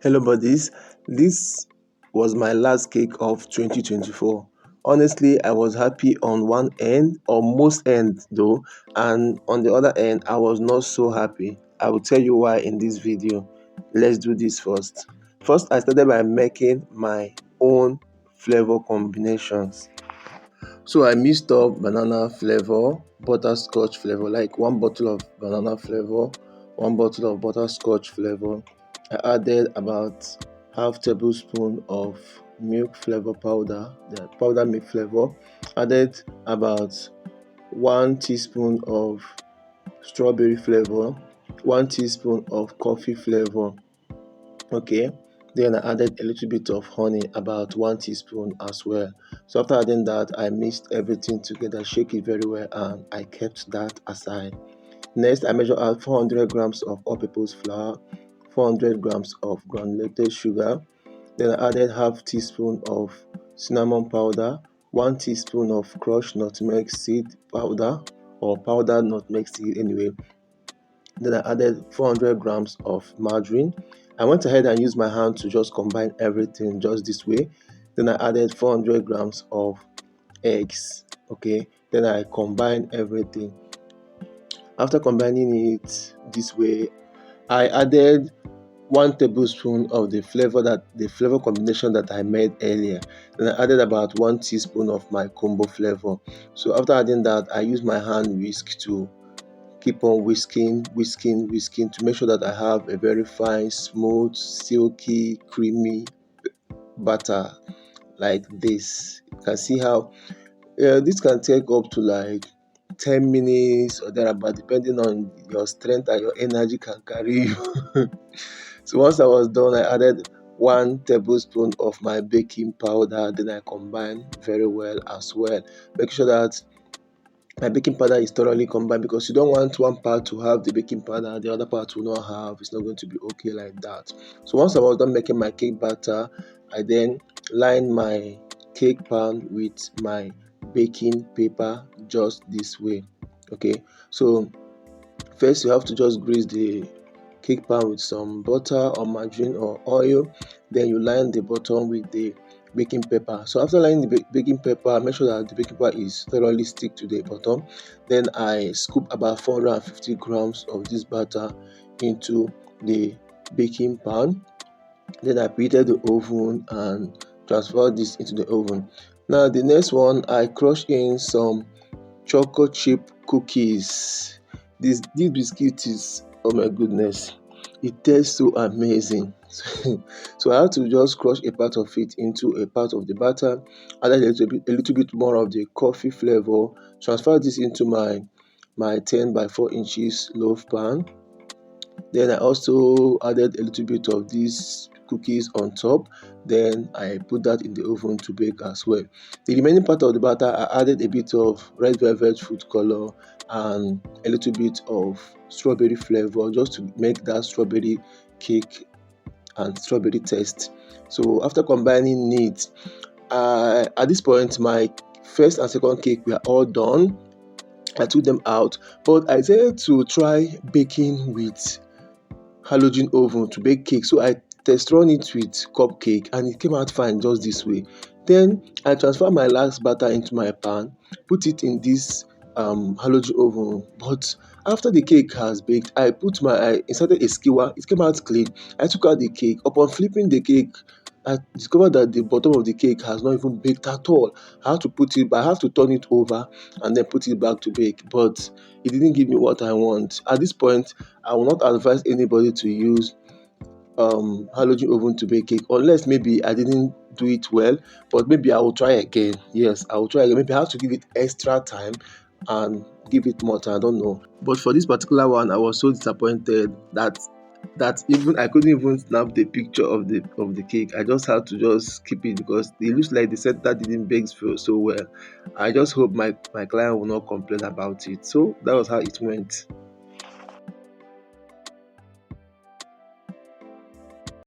Hello buddies, this was my last cake of 2024. Honestly, I was happy on one end or most end though, and on the other end I was not so happy. I will tell you why in this video. Let's do this first. First, I started by making my own flavor combinations. So I mixed up banana flavor, butterscotch flavor, like one bottle of banana flavor, one bottle of butterscotch flavor. I added about half tablespoon of milk flavor powder, the powder milk flavor. Added about 1 teaspoon of strawberry flavor, 1 teaspoon of coffee flavor. Okay, then I added a little bit of honey, about 1 teaspoon as well. So after adding that, I mixed everything together, shake it very well, and I kept that aside. Next, I measured out 400 grams of all-purpose flour, 400 grams of granulated sugar. Then I added half teaspoon of cinnamon powder, 1 teaspoon of crushed nutmeg seed powder, or powdered nutmeg seed anyway. Then I added 400 grams of margarine. I went ahead and used my hand to just combine everything just this way. Then I added 400 grams of eggs. Okay, then I combined everything. After combining it this way, I added 1 tablespoon of the flavor combination that I made earlier. Then I added about 1 teaspoon of my combo flavor. So after adding that, I used my hand whisk to keep on whisking to make sure that I have a very fine, smooth, silky, creamy batter like this. You can see how this can take up to like 10 minutes or thereabout, depending on your strength and your energy can carry you. So once I was done, I added 1 tablespoon of my baking powder. Then I combined very well as well. Make sure that my baking powder is thoroughly combined, because you don't want one part to have the baking powder, the other part will not have. It's not going to be okay like that. So once I was done making my cake batter, I then lined my cake pan with my baking paper just this way. Okay, so first you have to just grease the cake pan with some butter or margarine or oil. Then you line the bottom with the baking paper. So after lining the baking paper, make sure that the baking paper is thoroughly stick to the bottom. Then I scoop about 450 grams of this batter into the baking pan. Then I preheated the oven and transferred this into the oven. Now the next one, I crush in some chocolate chip cookies. This biscuit is, oh my goodness, it tastes so amazing. So I had to just crush a part of it into a part of the batter, added a little bit more of the coffee flavor, transfer this into my 10 by 4 inches loaf pan. Then I also added a little bit of these cookies on top. Then I put that in the oven to bake as well. The remaining part of the batter, I added a bit of red velvet food color and a little bit of strawberry flavor, just to make that strawberry cake and strawberry taste. So after combining it, at this point my first and second cake were all done. I took them out, but I decided to try baking with halogen oven to bake cake. So I test run it with cupcake and it came out fine just this way. Then I transfer my last batter into my pan, put it in this halogen oven. But after the cake has baked, I inserted a skewer. It came out clean. I took out the cake. Upon flipping the cake, I discovered that the bottom of the cake has not even baked at all. I have to turn it over and then put it back to bake. But it didn't give me what I want. At this point, I will not advise anybody to use halogen oven to bake cake, unless maybe I didn't do it well, but maybe I will try again. Yes, I will try again. Maybe I have to give it extra time and give it more time. I don't know. But for this particular one, I was so disappointed that even I couldn't even snap the picture of the cake. I just had to just keep it because it looks like the center didn't bake so well. I just hope my client will not complain about it. So that was how it went.